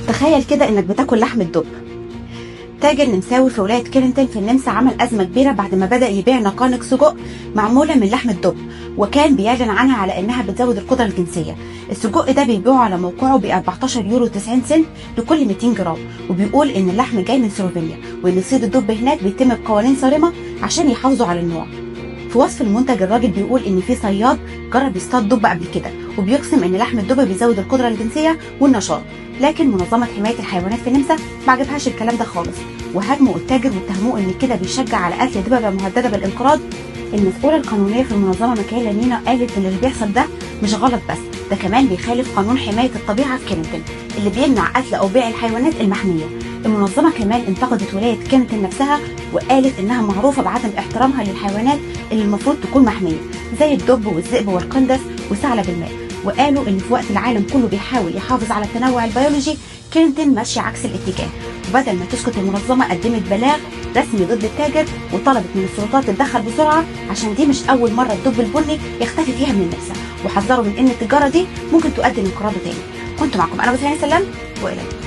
تخيل كده انك بتاكل لحم الدب. تاجر نمساوي في ولاية كيرنتن في النمسا عمل أزمة كبيرة بعد ما بدأ يبيع نقانق سجق معمولة من لحم الدب، وكان بيعلن عنها على إنها بتزود القدرة الجنسية. السجق ده بيبيعه على موقعه ب 14 يورو 90 سنت لكل 200 جرام، وبيقول إن اللحم جاي من سلوفينيا، وإن صيد الدب هناك بيتم بقوانين صارمة عشان يحافظوا على النوع. في وصف المنتج الراجل بيقول ان في صياد جرب يصطاد دب قبل كده، وبيقسم ان لحم الدب بيزود القدره الجنسيه والنشاط، لكن منظمه حمايه الحيوانات في النمسا ما عجبهاش الكلام ده خالص، وهاجموا التاجر واتهموه ان كده بيشجع على قتل دببه مهدده بالانقراض. المسؤوله القانونيه في المنظمه ميكايلا نينا قالت ان اللي بيحصل ده مش غلط بس، ده كمان بيخالف قانون حمايه الطبيعه في كيرنتن اللي بيمنع قتل او بيع الحيوانات المحميه. المنظمه كمان انتقدت ولايه كيرنتن نفسها وقالت انها معروفه بعدم احترامها للحيوانات اللي المفروض تكون محميه زي الدب والذئب والقندس وثعلب الماء، وقالوا ان في وقت العالم كله بيحاول يحافظ على التنوع البيولوجي كيرنتن ماشيه عكس الاتجاه. وبدل ما تسكت المنظمه قدمت بلاغ رسمي ضد التاجر وطلبت من السلطات تتدخل بسرعه عشان دي مش اول مره الدب البني يختفي فيها من النمسا، وحذروا من ان التجاره دي ممكن تؤدي لانقراضه تاني. كنت معكم انا بسهاني سلام، والى اللقاء.